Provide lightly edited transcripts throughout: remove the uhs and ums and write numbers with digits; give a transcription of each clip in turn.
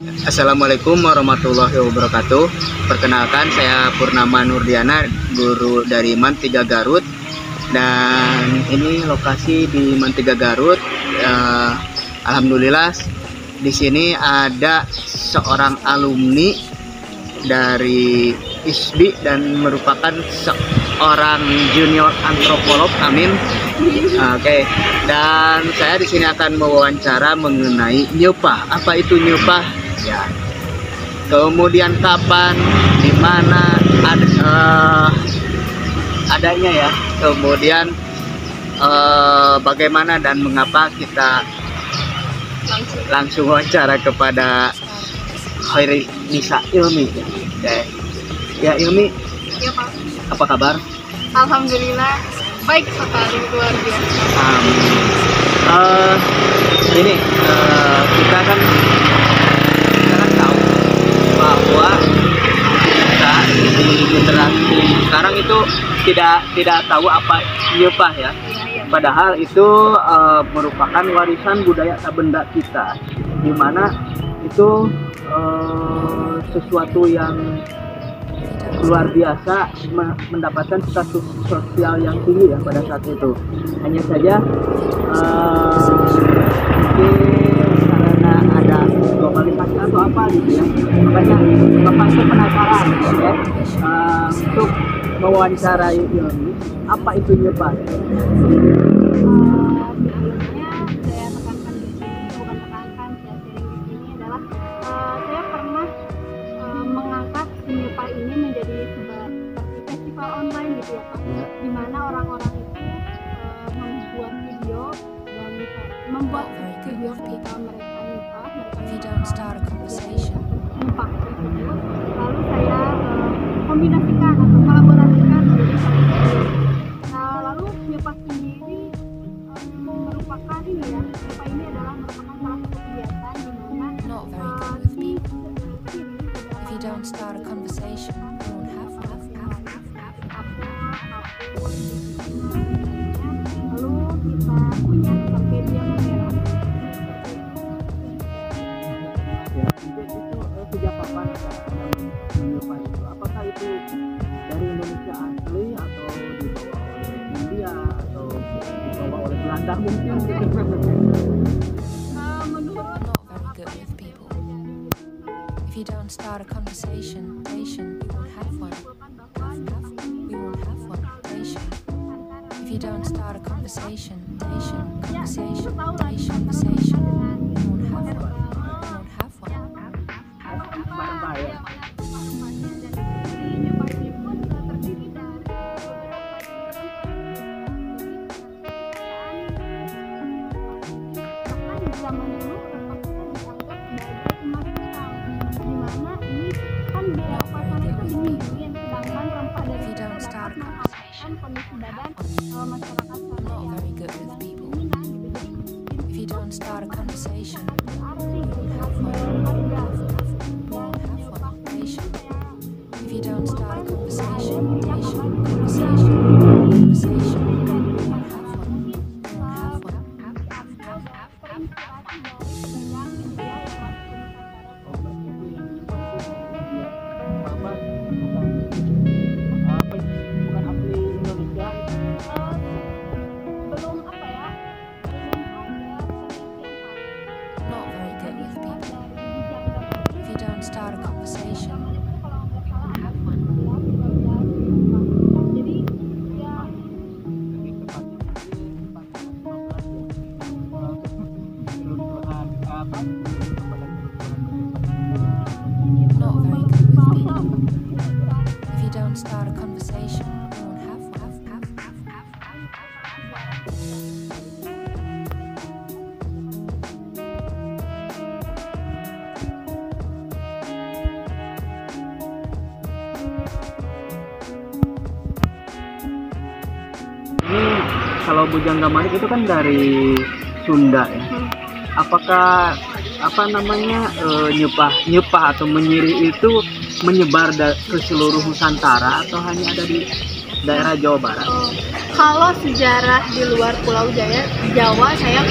Assalamualaikum warahmatullahi wabarakatuh. Perkenalkan, saya Purnama Nurdiana, guru dari MAN 3 Garut. Dan ini lokasi di MAN 3 Garut. Alhamdulillah di sini ada seorang alumni dari ISBI dan merupakan seorang junior antropolog. Amin. Oke. Dan saya di sini akan mewawancara mengenai nyupah. Apa itu nyupah? Ya. Kemudian kapan, di mana adanya ya. Kemudian bagaimana dan mengapa kita langsung wawancara kepada Khairi Nisa Ilmi. Oke. Ya Ilmi. Ya Pak. Apa kabar? Alhamdulillah baik sekali, luar biasa. Ini kita kan tahu bahwa kita di generasi sekarang itu tidak tahu apa nyupah ya. Padahal itu merupakan warisan budaya benda kita, di mana itu sesuatu yang luar biasa, mendapatkan status sosial yang tinggi ya pada saat itu. Hanya saja mungkin karena ada globalisasi atau apa gitu ya, makanya Bapak itu penasaran ya, untuk mewawancarai ini apa itu nyupah. Ini menjadi seperti festival online gitu ya Pak, di mana orang-orang itu membuat video dan membuat video ketika mereka nikah, nyupah tersebut. Lalu saya kombinasikan atau kolaborasikan menjadi satu video. Lalu nyupah sendiri merupakan ini ya, nyupah ini adalah merupakan salah satu kegiatan di mana don't start a conversation, you won't have one. Lalu kita punya sampai dia merah. Ya, itu sejak kapan nyupah itu? Apakah itu dari Indonesia asli atau dibawa oleh India atau dibawa oleh Belanda mungkin? If you don't start a conversation, you won't have one. We won't have one. If you don't start a conversation, you won't have one. We won't have one. Zaman dulu dimana ini kan biaya pasar itu dingin, sedangkan rempah dari kita dapat menghasilkan kondisi badan masyarakat sana yang sedang dinginan gitu. Jadi if you don't start a conversation, arti gitu harga. If you don't start a conversation, start a conversation. Not very good with people. If you don't start a conversation, you won't have one. Ini kalau Bujangga Manik itu kan dari Sunda ya. Apakah nyupah atau menyiri itu menyebar ke seluruh Nusantara atau hanya ada di daerah Jawa Barat? Kalau sejarah di luar Pulau Jawa saya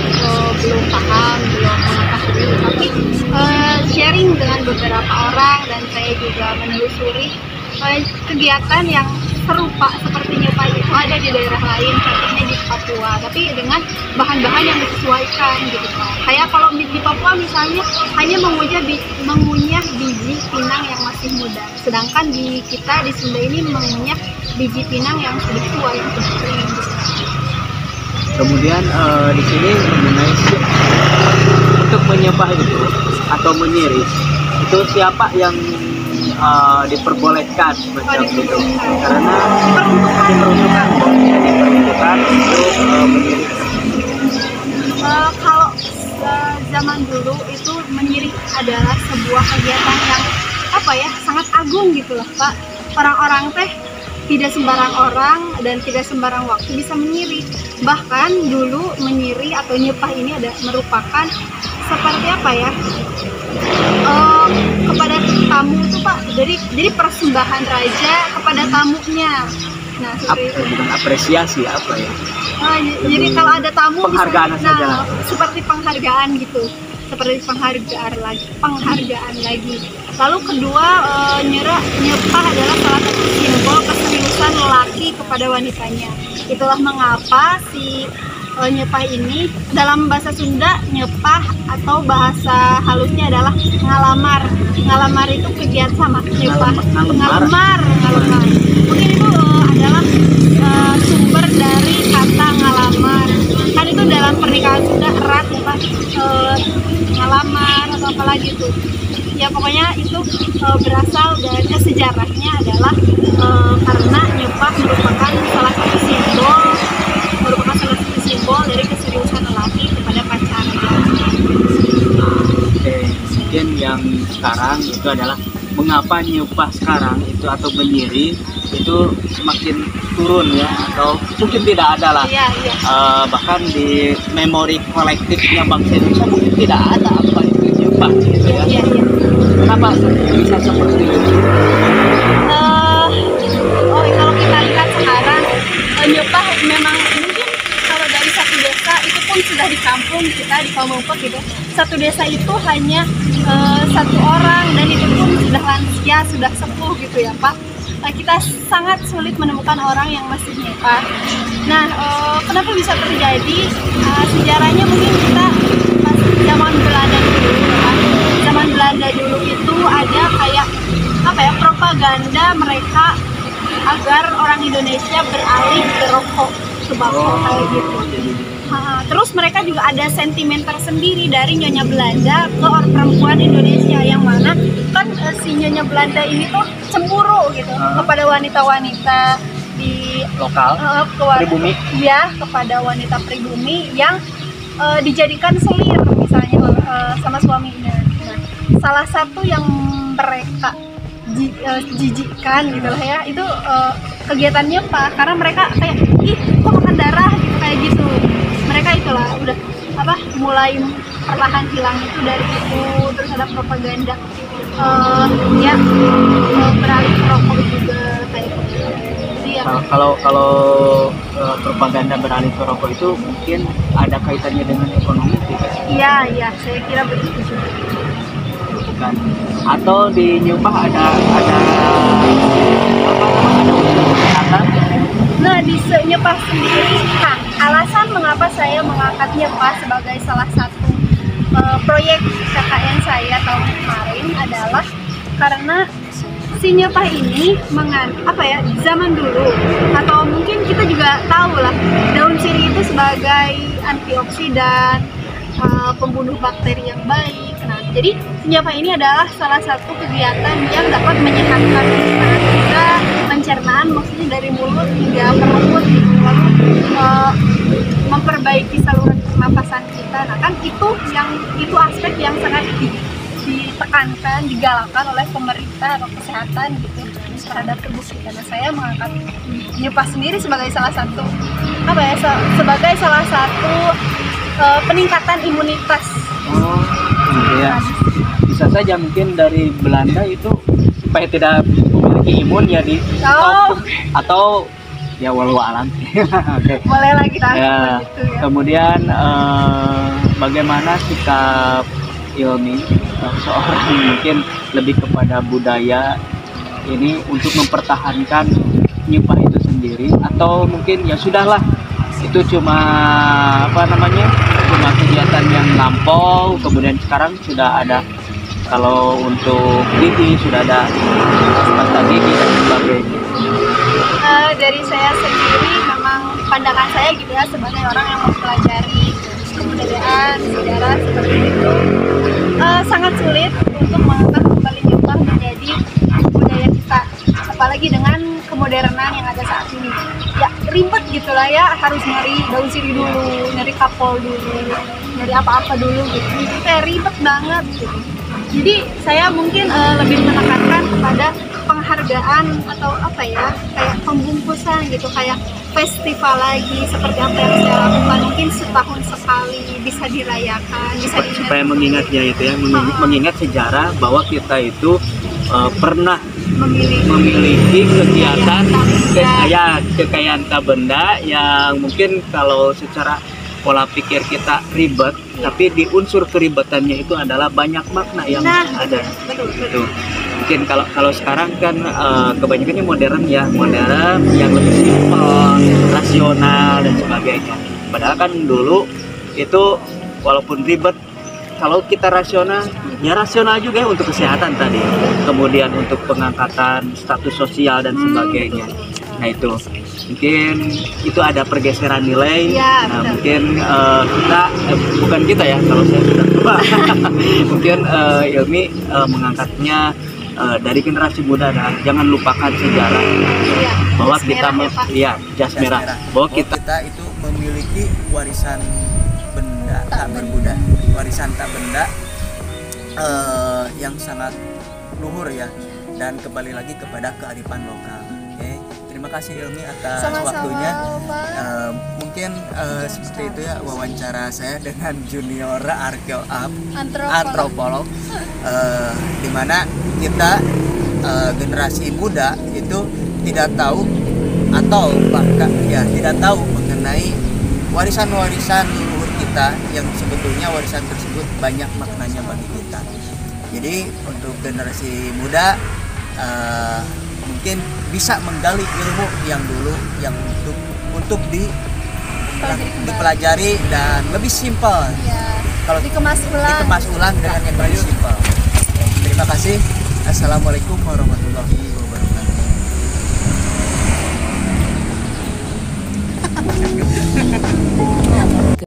belum paham, belum mengetahui, tapi sharing beberapa orang dan saya juga menelusuri kegiatan yang serupa seperti nyepa itu ada di daerah lain, contohnya di Papua, tapi dengan bahan-bahan yang disesuaikan gitu Pak. Kayak kalau di Papua misalnya hanya mengunyah biji pinang yang masih muda, sedangkan di kita di Sunda ini mengunyah biji pinang yang sudah tua, yang sudah kering gitu. Kemudian di sini mengenai untuk menyepah itu atau menyiris itu siapa yang diperbolehkan semacam itu, karena diperuntukkan untuk menyiris. Kalau zaman dulu itu menyiris adalah sebuah kegiatan yang sangat agung gitu loh Pak. Orang-orang teh tidak sembarang orang dan tidak sembarang waktu bisa menyiri. Bahkan dulu menyiri atau nyepah ini merupakan seperti kepada tamu itu Pak. Jadi persembahan raja kepada tamunya. Nah, Bukan apresiasi jadi kalau ada tamu penghargaan saja. Seperti penghargaan gitu. Seperti penghargaan lagi. Lalu kedua, nyepah adalah salah satu simbol keseriusan lelaki kepada wanitanya. Itulah mengapa si nyepah ini dalam bahasa Sunda nyepah atau bahasa halusnya adalah ngalamar. Ngalamar itu kegiatan sama nyepah. Ngalamar. Mungkin itu adalah sumber dari kata ngalamar. Kan itu dalam pernikahan Sunda erat ya Pak. Ngalamar atau apa lagi tuh. Ya pokoknya itu berasal dari sejarahnya adalah karena nyepah merupakan salah satu simbol dari keseriusan lelaki kepada pacarnya. Oke, mungkin yang sekarang itu adalah mengapa nyepah sekarang itu atau menyiri itu semakin turun ya, atau mungkin tidak ada lah. Iya. Bahkan di memori kolektifnya bangsa Indonesia mungkin tidak ada apa itu nyepah gitu ya. Iya. Kenapa bisa seperti itu? Kalau kita lihat sekarang nyepah memang mungkin kalau dari satu desa itu pun sudah di kampung kita di Pamengpeuk gitu. Satu desa itu hanya satu orang dan itu pun sudah lansia, sudah sepuh gitu ya Pak. Kita sangat sulit menemukan orang yang masih nyepah. Nah, kenapa bisa terjadi? Sejarahnya mungkin kita pas zaman Belanda dulu ya. Zaman Belanda dulu itu ada kayak propaganda mereka agar orang Indonesia beralih ke rokok, tembakau kayak gitu. Terus mereka juga ada sentimen tersendiri dari Nyonya Belanda ke orang perempuan Indonesia, yang mana kan si Nyonya Belanda ini tuh cemburu gitu kepada wanita-wanita di Lokal, pribumi. Iya, kepada wanita pribumi yang dijadikan selir misalnya sama suaminya. Nah, salah satu yang mereka jijikkan gitu lah ya, itu kegiatannya Pak, karena mereka kayak kok makan darah gitu, kayak gitu. Mereka itulah udah mulai perlahan hilang itu dari itu. Terus ada propaganda beralih ke rokok juga kayak gitu. Jadi ya, kalau propaganda beralih ke rokok itu mungkin ada kaitannya dengan ekonomi tidak? Iya, saya kira begitu juga. Bukan. Atau di nyepah ada kesehatan? Nah, di nyepah sendiri, alasan mengapa saya mengangkat nyepah sebagai salah satu proyek KKN saya tahun kemarin adalah karena si nyepah ini zaman dulu, atau mungkin kita juga tahu lah, daun sirih itu sebagai antioksidan, pembunuh bakteri yang baik. Nah, jadi nyepah ini adalah salah satu kegiatan yang dapat menyehatkan kita, pencernaan, maksudnya dari mulut hingga perut, lalu memperbaiki saluran pernapasan kita. Nah, kan itu aspek yang sangat ditekankan, digalakkan oleh pemerintah atau kesehatan gitu terhadap tubuh kita. Nah, saya mengangkat nyepah sendiri sebagai salah satu peningkatan imunitas. Ya. Bisa saja mungkin dari Belanda itu supaya tidak memiliki imun ya atau ya walau alam. Okay. Boleh lah kita ya. gitu ya. Kemudian bagaimana sikap Ilmi, seorang mungkin lebih kepada budaya ini untuk mempertahankan nyupah itu sendiri, atau mungkin ya sudahlah itu cuma apa namanya, cuma kegiatan yang lampau, kemudian sekarang sudah ada, kalau untuk gigi sudah ada pasta gigi dan sebagainya. Dari saya sendiri memang pandangan saya gitu ya, sebagai orang yang mempelajari kebudayaan sejarah seperti itu, sangat sulit untuk mengangkat kembali nyupah menjadi budaya kita, apalagi dengan kemodernan yang ada saat ini. Ya ribet gitulah ya, harus nyari daun sirih dulu, nyari kapol dulu, nyari apa-apa dulu gitu. Itu kayak ribet banget gitu. Jadi saya mungkin lebih menekankan kepada penghargaan atau apa ya, kayak pembungkusan gitu, kayak festival lagi seperti apa yang saya lakukan, mungkin setahun sekali bisa dirayakan, bisa diingat. Supaya mengingatnya itu ya, mengingat sejarah bahwa kita itu pernah memiliki kegiatan kekayaan benda yang mungkin kalau secara pola pikir kita ribet, tapi di unsur keribetannya itu adalah banyak makna yang ada. Betul. Mungkin kalau sekarang kan kebanyakannya modern ya, modern yang lebih simpel, rasional dan sebagainya. Padahal kan dulu itu walaupun ribet, kalau kita rasional, ya rasional juga ya untuk kesehatan tadi. Kemudian untuk pengangkatan status sosial dan sebagainya. Nah itu mungkin itu ada pergeseran nilai. Ya, nah mungkin kita bukan kita ya, kalau saya sudah tua mungkin Ilmi mengangkatnya dari generasi muda adalah jangan lupakan sejarah, bahwa kita jas merah, bahwa kita itu memiliki warisan benda tak berbenda, warisan tak benda yang sangat luhur ya, dan kembali lagi kepada kearifan lokal. Oke, terima kasih Ilmi atas waktunya. Mungkin seperti itu ya wawancara saya dengan junior antropolog, dimana kita generasi muda itu tidak tahu atau bahkan ya tidak tahu mengenai warisan-warisan leluhur kita yang sebetulnya warisan tersebut banyak maknanya bagi kita. Jadi untuk generasi muda mungkin bisa menggali ilmu yang dulu yang untuk dipelajari dan lebih simpel. Kalau dikemas ulang dengan yang lebih simpel. Terima kasih. Assalamualaikum warahmatullahi wabarakatuh.